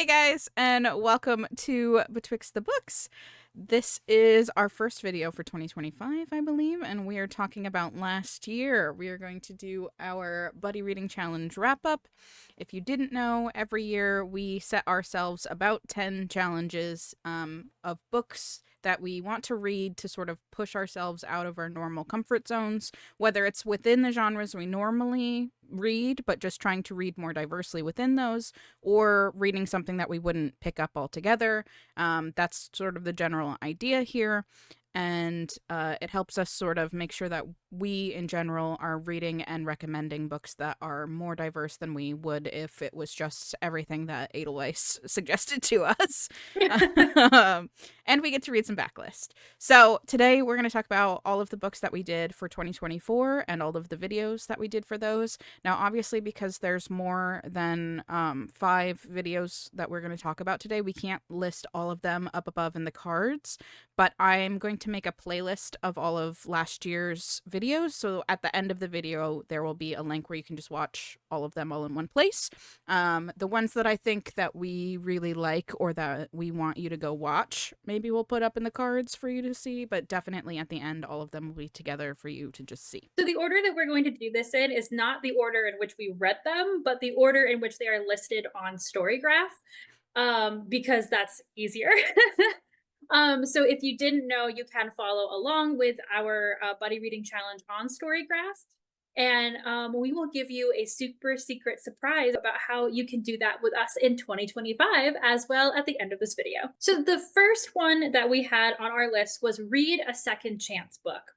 Hey guys, and welcome to Betwixt the Books. This is our first video for 2025, I believe, and we are talking about last year. We are going to do our Buddy Reading Challenge wrap-up. If you didn't know, every year we set ourselves about 10 challenges of books that we want to read to sort of push ourselves out of our normal comfort zones, whether it's within the genres we normally read, but just trying to read more diversely within those, or reading something that we wouldn't pick up altogether. That's sort of the general idea here. And it helps us sort of make sure that we, in general, are reading and recommending books that are more diverse than we would if it was just everything that Edelweiss suggested to us. And we get to read some backlist. So today we're going to talk about all of the books that we did for 2024 and all of the videos that we did for those. Now, obviously, because there's more than 5 videos that we're going to talk about today, we can't list all of them up above in the cards, but I'm going to make a playlist of all of last year's videos. So at the end of the video, there will be a link where you can just watch all of them all in one place. The ones that I think that we really like or that we want you to go watch, maybe we'll put up in the cards for you to see, but definitely at the end, all of them will be together for you to just see. So the order that we're going to do this in is not the order in which we read them, but the order in which they are listed on Storygraph, because that's easier. So if you didn't know, you can follow along with our buddy reading challenge on Storygraph. And we will give you a super secret surprise about how you can do that with us in 2025 as well at the end of this video. So the first one that we had on our list was Read a Second Chance book.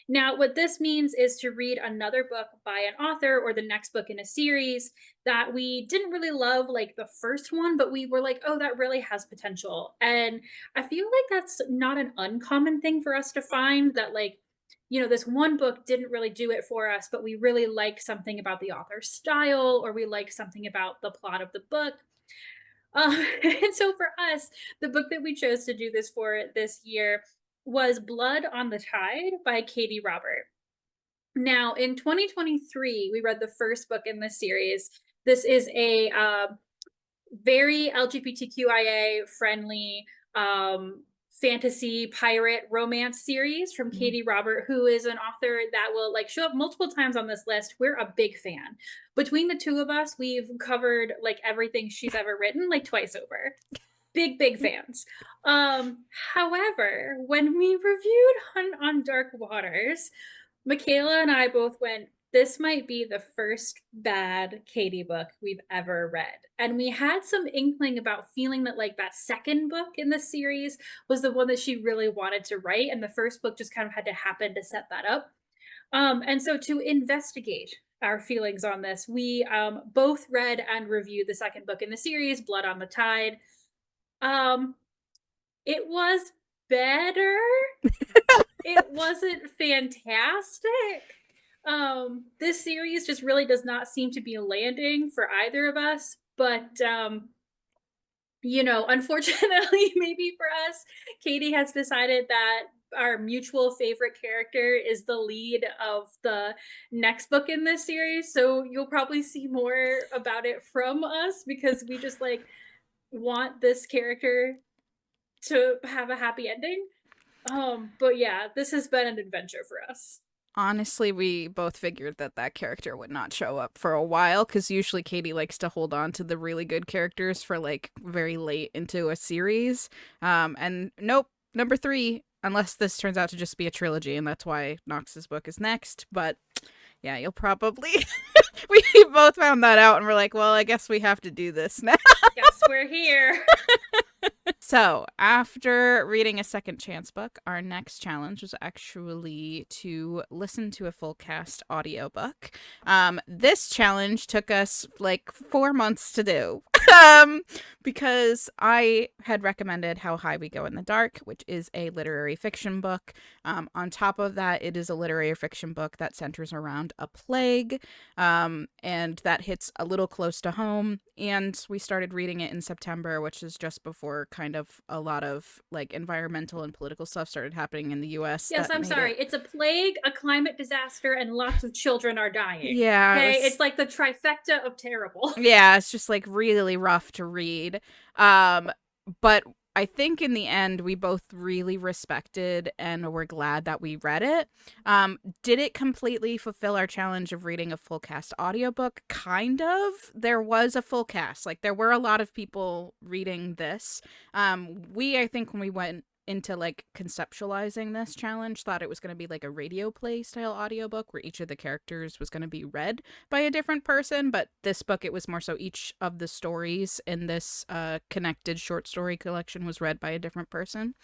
Now, what this means is to read another book by an author or the next book in a series that we didn't really love, like the first one, but we were like, oh, that really has potential. And I feel like that's not an uncommon thing for us to find that, like, this one book didn't really do it for us, but we really like something about the author's style or we like something about the plot of the book. And so for us, the book that we chose to do this for this year was Blood on the Tide by Katie Robert. Now, in 2023, we read the first book in this series. This is a very LGBTQIA friendly fantasy pirate romance series from Katie Robert, who is an author that will show up multiple times on this list. We're a big fan. Between the two of us, we've covered everything she's ever written twice over. Big fans. However, when we reviewed Hunt on Dark Waters, Michaela and I both went, this might be the first bad Katie book we've ever read. And we had some inkling about feeling that that second book in the series was the one that she really wanted to write. And the first book just kind of had to happen to set that up. And so to investigate our feelings on this, we both read and reviewed the second book in the series, Blood on the Tide. It was better. It wasn't fantastic. This series just really does not seem to be landing for either of us, but unfortunately maybe for us, Katie has decided that our mutual favorite character is the lead of the next book in this series, so you'll probably see more about it from us because we just want this character to have a happy ending. But yeah, this has been an adventure for us. Honestly, we both figured that that character would not show up for a while because usually Katie likes to hold on to the really good characters for very late into a series. And nope, number 3, unless this turns out to just be a trilogy, and that's why Knox's book is next. But yeah, you'll probably we both found that out and we're like, well, I guess we have to do this now. Guess we're here. So, after reading a second chance book, our next challenge was actually to listen to a full cast audiobook. This challenge took us 4 months to do. Because I had recommended How High We Go in the Dark, which is a literary fiction book. On top of that, it is a literary fiction book that centers around a plague, and that hits a little close to home. And we started reading it in September, which is just before kind of a lot of environmental and political stuff started happening in the US. Yes, I'm sorry. It's a plague, a climate disaster, and lots of children are dying. Yeah. Okay, it's like the trifecta of terrible. Yeah, it's just really rough to read. read. But I think in the end, we both really respected and were glad that we read it. Did it completely fulfill our challenge of reading a full cast audiobook? Kind of. There was a full cast. Like, there were a lot of people reading this. I think when we went into like conceptualizing this challenge, thought it was going to be like a radio play style audiobook where each of the characters was going to be read by a different person, but this book, it was more so each of the stories in this connected short story collection was read by a different person.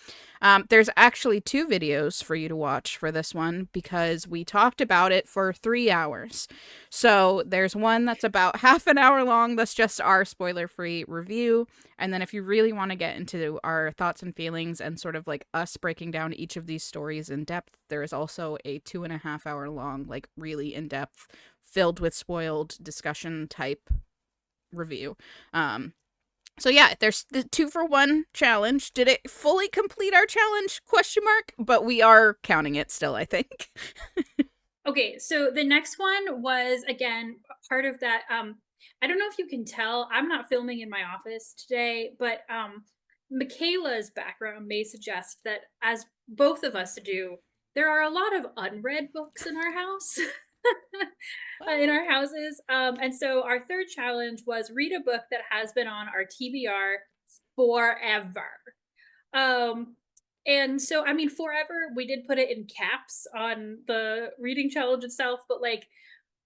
There's actually 2 videos for you to watch for this one because we talked about it for 3 hours. So there's one that's about half an hour long, that's just our spoiler-free review. And then if you really want to get into our thoughts and feelings and sort of like us breaking down each of these stories in depth, there is also a 2.5 hour long, like really in depth, filled with spoiled discussion type review. So yeah, there's the 2-for-1 challenge. Did it fully complete our challenge? ? But we are counting it still, I think. Okay, so the next one was again part of that. I don't know if you can tell, I'm not filming in my office today, but Michaela's background may suggest that, as both of us do, there are a lot of unread books in our house. In our houses. And so our third challenge was read a book that has been on our TBR forever. Um, and so, I mean, forever, we did put it in caps on the reading challenge itself, but like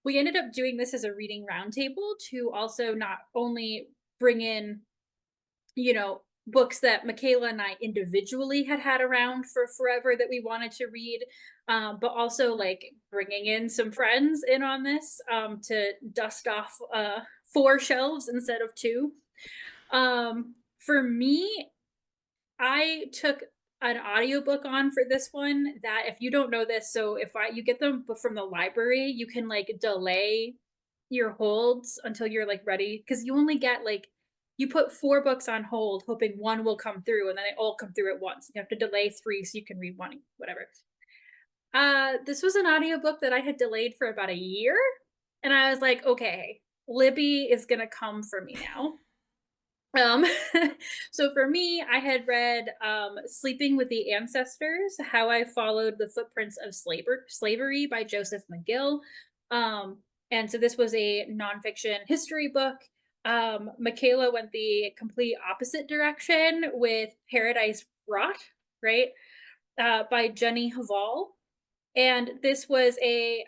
we ended up doing this as a reading roundtable to also not only bring in, books that Michaela and I individually had around for forever that we wanted to read, but also like bringing in some friends in on this, to dust off 4 shelves instead of 2. For me, I took an audiobook on for this one that, if you don't know this, so if you get them from the library, you can like delay your holds until you're like ready, because you only get like, you put 4 books on hold hoping one will come through, and then they all come through at once. You have to delay 3 so you can read one, whatever. This was an audiobook that I had delayed for about a year, and I was like, okay, Libby is gonna come for me now. Um, so for me, I had read Sleeping with the Ancestors: How I Followed the Footprints of Slavery by Joseph McGill. Um, and so this was a nonfiction history book. Michaela went the complete opposite direction with Paradise Rot, right? By Jenny Hval. And this was a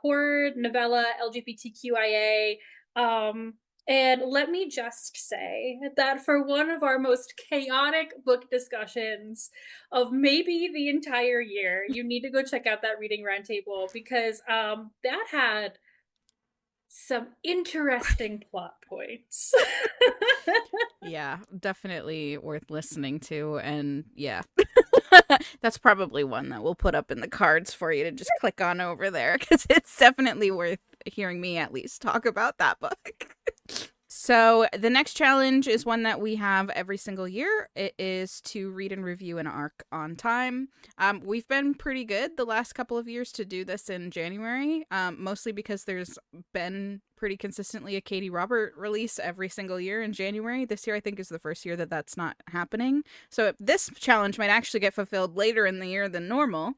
horror novella, LGBTQIA. And let me just say that for one of our most chaotic book discussions of maybe the entire year, you need to go check out that reading roundtable, because that had some interesting plot points. Yeah, definitely worth listening to. And yeah, that's probably one that we'll put up in the cards for you to just click on over there, because it's definitely worth hearing me at least talk about that book. So the next challenge is one that we have every single year. It is to read and review an arc on time. We've been pretty good the last couple of years to do this in January, mostly because there's been pretty consistently a Katie Robert release every single year in January. This year, I think, is the first year that that's not happening. So this challenge might actually get fulfilled later in the year than normal.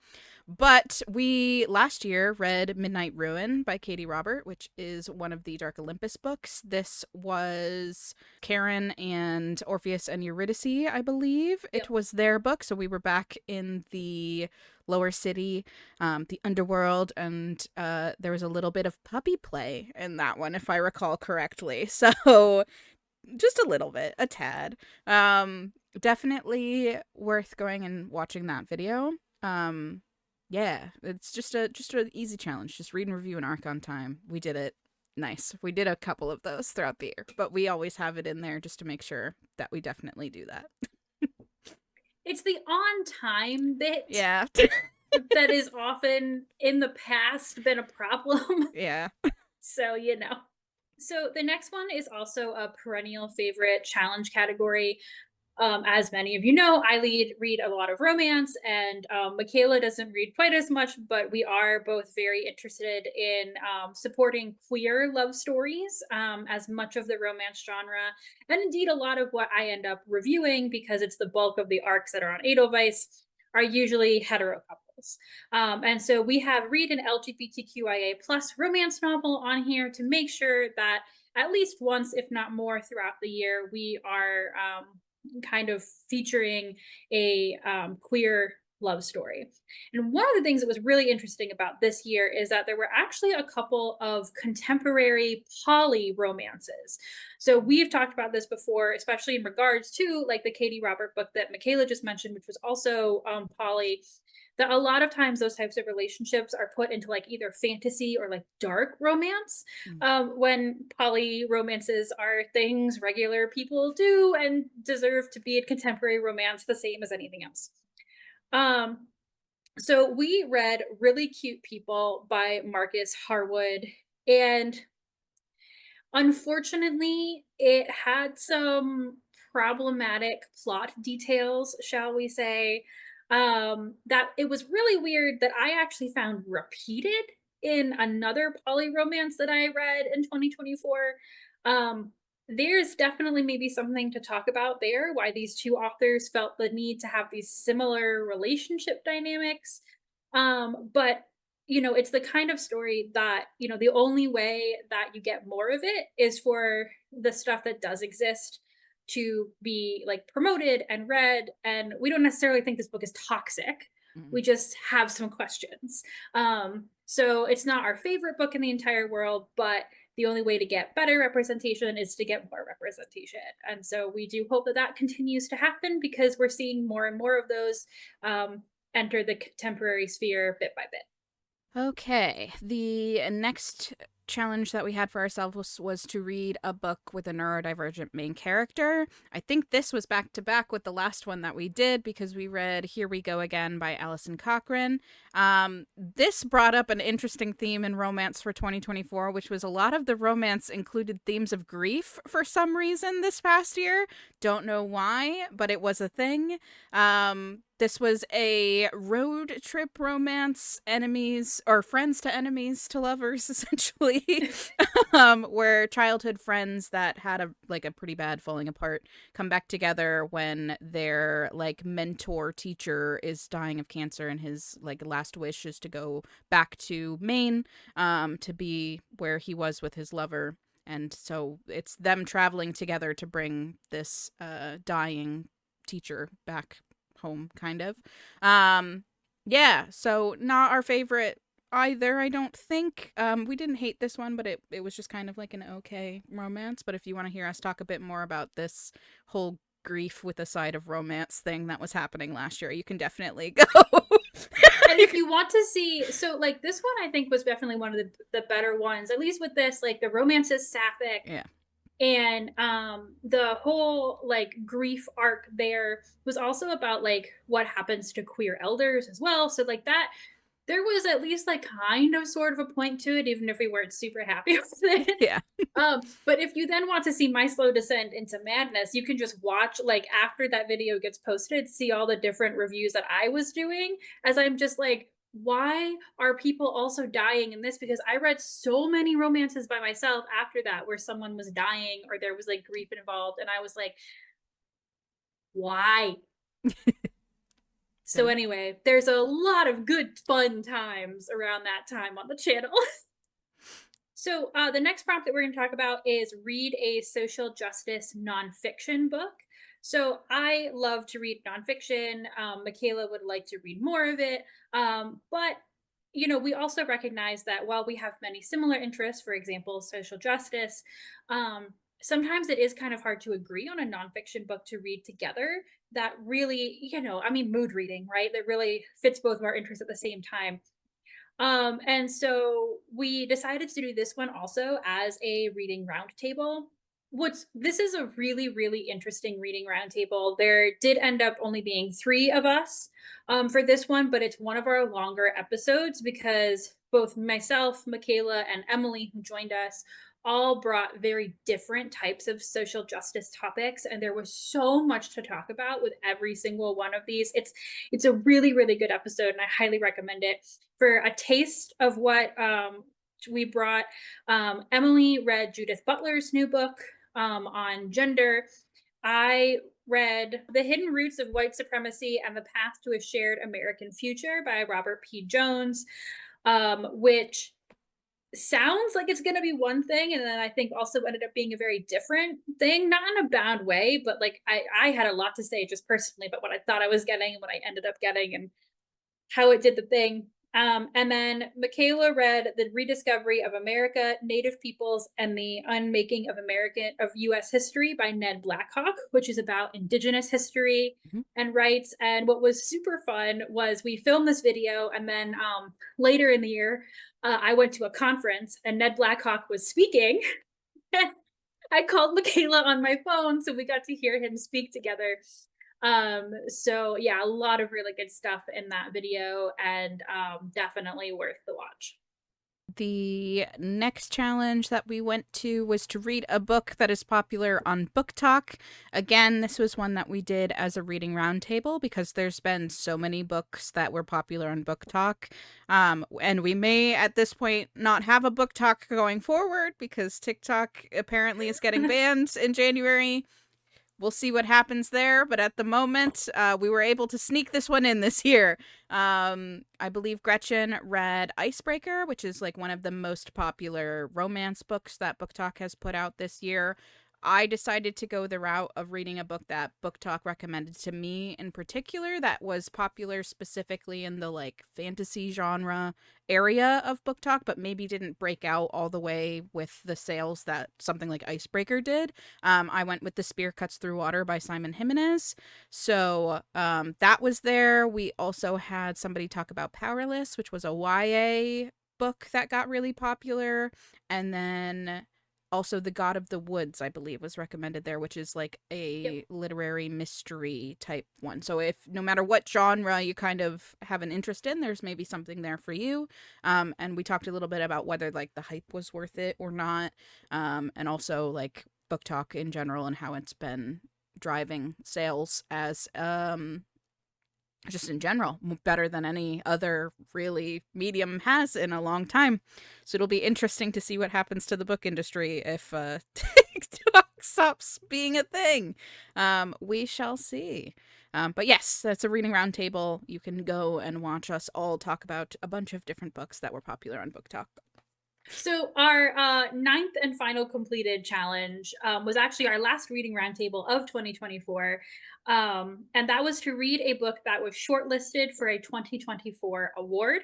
But we last year read Midnight Ruin by Katie Robert, which is one of the Dark Olympus books. This was Karen and Orpheus and Eurydice, I believe. Yep. It was their book, so we were back in the lower city, the underworld, and there was a little bit of puppy play in that one, if I recall correctly. So just a little bit, a tad. Definitely worth going and watching that video. Yeah, it's just an easy challenge. Just read and review an arc on time. We did it. Nice. We did a couple of those throughout the year, but we always have it in there just to make sure that we definitely do that. It's the on time bit. Yeah. That is often in the past been a problem. Yeah. So, So the next one is also a perennial favorite challenge category. As many of you know, read a lot of romance, and Michaela doesn't read quite as much, but we are both very interested in supporting queer love stories as much of the romance genre, and indeed a lot of what I end up reviewing, because it's the bulk of the arcs that are on Edelweiss, are usually hetero couples. And so we have read an LGBTQIA plus romance novel on here to make sure that at least once, if not more, throughout the year, we are kind of featuring a queer love story. And one of the things that was really interesting about this year is that there were actually a couple of contemporary poly romances. So we've talked about this before, especially in regards to like the Katie Robert book that Michaela just mentioned, which was also poly, that a lot of times those types of relationships are put into like either fantasy or like dark romance, Mm. when poly romances are things regular people do and deserve to be in contemporary romance the same as anything else. um so we read Really Cute People by Marcus Harwood, and unfortunately, it had some problematic plot details, shall we say, that it was really weird that I actually found repeated in another poly romance that I read in 2024. Um, there's definitely maybe something to talk about there, why these two authors felt the need to have these similar relationship dynamics. But it's the kind of story that, the only way that you get more of it is for the stuff that does exist to be like promoted and read. And we don't necessarily think this book is toxic. Mm. We just have some questions. So it's not our favorite book in the entire world, but the only way to get better representation is to get more representation. And so we do hope that that continues to happen, because we're seeing more and more of those um, enter the contemporary sphere bit by bit. Okay, the next challenge that we had for ourselves was to read a book with a neurodivergent main character. I think this was back to back with the last one that we did, because we read Here We Go Again by Alison Cochrane. This brought up an interesting theme in romance for 2024, which was a lot of the romance included themes of grief for some reason this past year. Don't know why, but it was a thing. This was a road trip romance, enemies or friends to enemies to lovers, essentially, where childhood friends that had a pretty bad falling apart come back together when their like mentor teacher is dying of cancer, and his like last wish is to go back to Maine, to be where he was with his lover. And so it's them traveling together to bring this dying teacher back home, kind of. Um, yeah, so not our favorite either, I don't think. We didn't hate this one, but it was just kind of like an okay romance. But if you want to hear us talk a bit more about this whole grief with a side of romance thing that was happening last year, you can definitely go. And if you want to see, so like this one, I think was definitely one of the better ones. At least with this, like the romance is sapphic, Yeah. and the whole like grief arc there was also about like what happens to queer elders as well. So like that, there was at least like kind of sort of a point to it, even if we weren't super happy with it. Yeah. But if you then want to see my slow descent into madness, you can just watch, like, after that video gets posted, see all the different reviews that I was doing, as I'm just like, why are people also dying in this? Because I read so many romances by myself after that where someone was dying or there was like grief involved, and I was like, why? So So anyway, there's a lot of good fun times around that time on the channel. So, the next prompt that we're going to talk about is read a social justice nonfiction book. So, I love to read nonfiction. Michaela would like to read more of it. But, we also recognize that while we have many similar interests, for example, social justice, um, sometimes it is kind of hard to agree on a nonfiction book to read together that really, I mean, mood reading, right? That really fits both of our interests at the same time. And so we decided to do this one also as a reading roundtable. This is a really, really interesting reading roundtable. There did end up only being three of us for this one, but it's one of our longer episodes because both myself, Michaela, and Emily, who joined us, all brought very different types of social justice topics, and there was so much to talk about with every single one of these. It's a really, really good episode, and I highly recommend it. For a taste of what we brought, Emily read Judith Butler's new book on gender. I read The Hidden Roots of White Supremacy and the Path to a Shared American Future by Robert P. Jones, which sounds like it's going to be one thing, and then I think also ended up being a very different thing, not in a bad way, but like I had a lot to say just personally about what I thought I was getting and what I ended up getting, and how it did the thing. And then Michaela read The Rediscovery of America, Native Peoples, and the Unmaking of U.S. History by Ned Blackhawk, which is about Indigenous history Mhm. and rights. And what was super fun was we filmed this video, and then later in the year, I went to a conference, and Ned Blackhawk was speaking. I called Michaela on my phone, so we got to hear him speak together. So yeah, a lot of really good stuff in that video, and definitely worth the watch. The next challenge that we went to was to read a book that is popular on Book Talk. Again, this was one that we did as a reading roundtable because there's been so many books that were popular on Book Talk. And we may at this point not have a Book Talk going forward because TikTok apparently is getting banned in January. We'll see what happens there, but at the moment, we were able to sneak this one in this year. I believe Gretchen read Icebreaker, which is like one of the most popular romance books that Book Talk has put out this year. I decided to go the route of reading a book that Book Talk recommended to me in particular that was popular specifically in the like fantasy genre area of Book Talk, but maybe didn't break out all the way with the sales that something like Icebreaker did. I went with The Spear Cuts Through Water by Simon Jimenez. So that was there. We also had somebody talk about Powerless, which was a YA book that got really popular. And then also The God of the Woods, I believe, was recommended there, which is like Yep. a literary mystery type one. So if no matter what genre you kind of have an interest in, there's maybe something there for you. And we talked a little bit about whether like the hype was worth it or not. And also like Book Talk in general and how it's been driving sales as just in general better than any other really medium has in a long time. So it'll be interesting to see what happens to the book industry if TikTok stops being a thing. We shall see. But yes, that's a reading roundtable. You can go and watch us all talk about a bunch of different books that were popular on Book Talk. So our ninth and final completed challenge was actually our last reading roundtable of 2024, and that was to read a book that was shortlisted for a 2024 award.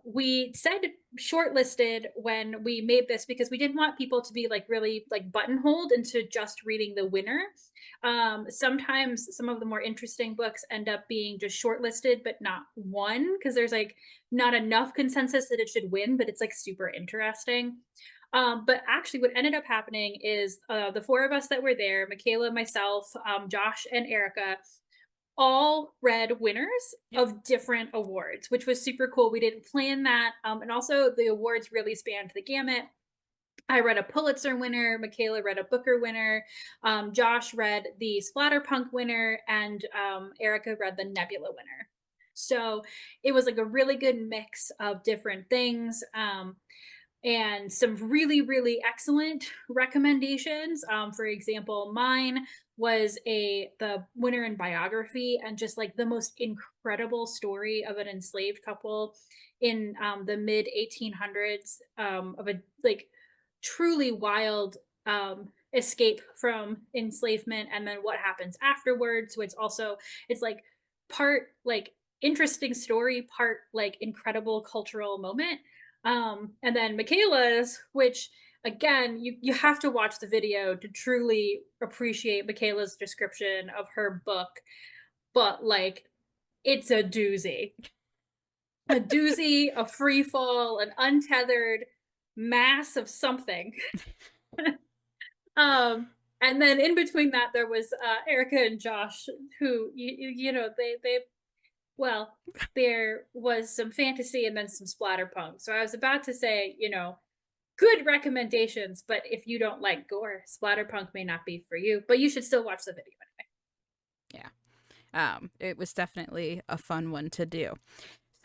We said shortlisted when we made this because we didn't want people to be like really like buttonholed into just reading the winner. Sometimes some of the more interesting books end up being just shortlisted but not won because there's like not enough consensus that it should win, but it's like super interesting. But actually, what ended up happening is the four of us that were there, Michaela, myself, Josh, and Erica, all read winners Yep. of different awards, which was super cool. We didn't plan that. And also, the awards really spanned the gamut. I read a Pulitzer winner, Michaela read a Booker winner, Josh read the Splatterpunk winner, and Erica read the Nebula winner. So it was like a really good mix of different things. And some really really excellent recommendations. For example, mine was a the winner in biography, and just like the most incredible story of an enslaved couple in the mid 1800s, of a like truly wild escape from enslavement, and then what happens afterwards. So it's also, it's like part like interesting story, part like incredible cultural moment. And then Michaela's, which again, you have to watch the video to truly appreciate Michaela's description of her book, but like it's a doozy, a free fall, an untethered mass of something. And then in between that, there was Erica and Josh, who you know they well, there was some fantasy and then some splatterpunk. So I was about to say, you know, good recommendations, but if you don't like gore, Splatterpunk may not be for you, but you should still watch the video Yeah. It was definitely a fun one to do.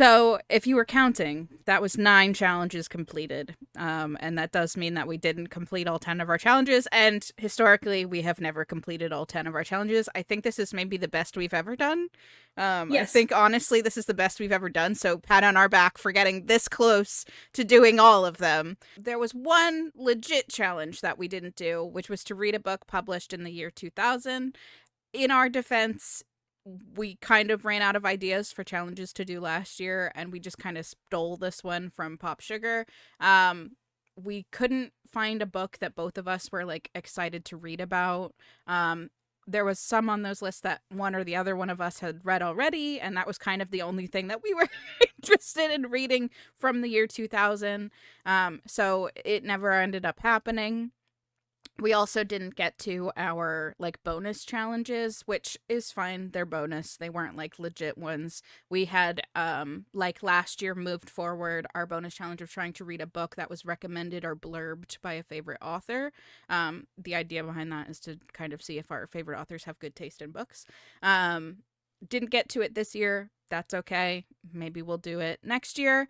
So, if you were counting, that was 9 challenges completed. And that does mean that we didn't complete all 10 of our challenges. And historically, we have never completed all 10 of our challenges. I think this is maybe the best we've ever done. I Yes. think, honestly, this is the best we've ever done. So, pat on our back for getting this close to doing all of them. There was one legit challenge that we didn't do, which was to read a book published in the year 2000. In our defense, we kind of ran out of ideas for challenges to do last year, and we just kind of stole this one from Pop Sugar. We couldn't find a book that both of us were like excited to read about. There was some on those lists that one or the other one of us had read already, and that was kind of the only thing that we were interested in reading from the year 2000. So it never ended up happening. We also didn't get to our like bonus challenges, which is fine. They're bonus. They weren't like legit ones. We had like last year moved forward our bonus challenge of trying to read a book that was recommended or blurbed by a favorite author. The idea behind that is to kind of see if our favorite authors have good taste in books. Didn't get to it this year. That's okay. Maybe we'll do it next year.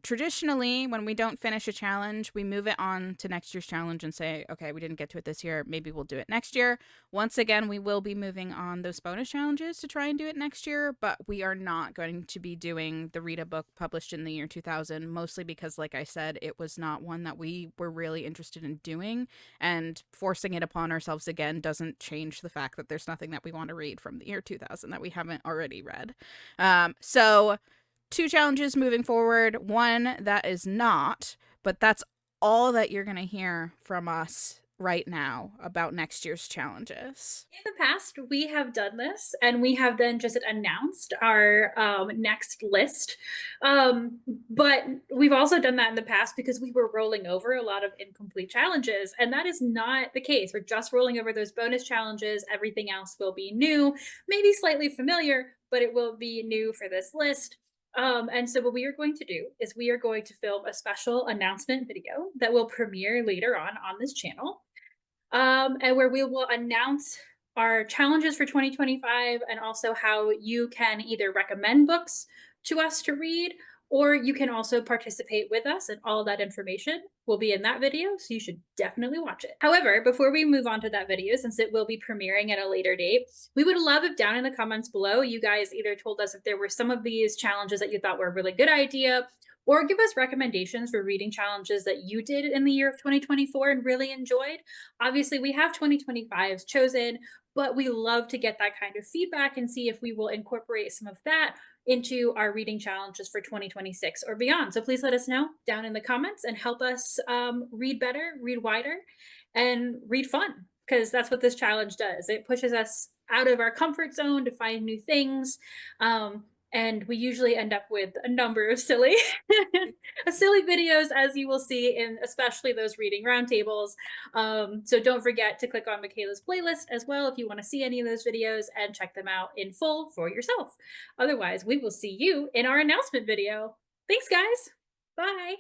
Traditionally, when we don't finish a challenge, we move it on to next year's challenge and say, okay, we didn't get to it this year. Maybe we'll do it next year. Once again, we will be moving on those bonus challenges to try and do it next year, but we are not going to be doing the read a book published in the year 2000, mostly because, like I said, it was not one that we were really interested in doing, and forcing it upon ourselves again doesn't change the fact that there's nothing that we want to read from the year 2000 that we haven't already read. So 2 challenges moving forward, one that is not, but that's all that you're going to hear from us right now about next year's challenges. in the past, we have done this, and we have then just announced our next list. Um, but we've also done that in the past because we were rolling over a lot of incomplete challenges, and that is not the case. We're just rolling over those bonus challenges. Everything else will be new, maybe slightly familiar, but it will be new for this list. And so, what we are going to do is we are going to film a special announcement video that will premiere later on this channel, and where we will announce our challenges for 2025 and also how you can either recommend books to us to read, or you can also participate with us, and all that information will be in that video, so you should definitely watch it. However, before we move on to that video, since it will be premiering at a later date, we would love if down in the comments below you guys either told us if there were some of these challenges that you thought were a really good idea, or give us recommendations for reading challenges that you did in the year of 2024 and really enjoyed. Obviously, we have 2025's chosen, but we love to get that kind of feedback and see if we will incorporate some of that into our reading challenges for 2026 or beyond. So please let us know down in the comments and help us read better, read wider, and read fun, because that's what this challenge does. It pushes us out of our comfort zone to find new things. And we usually end up with a number of silly silly videos, as you will see in especially those reading roundtables. So don't forget to click on Michaela's playlist as well if you want to see any of those videos and check them out in full for yourself. Otherwise, we will see you in our announcement video. Thanks, guys. Bye.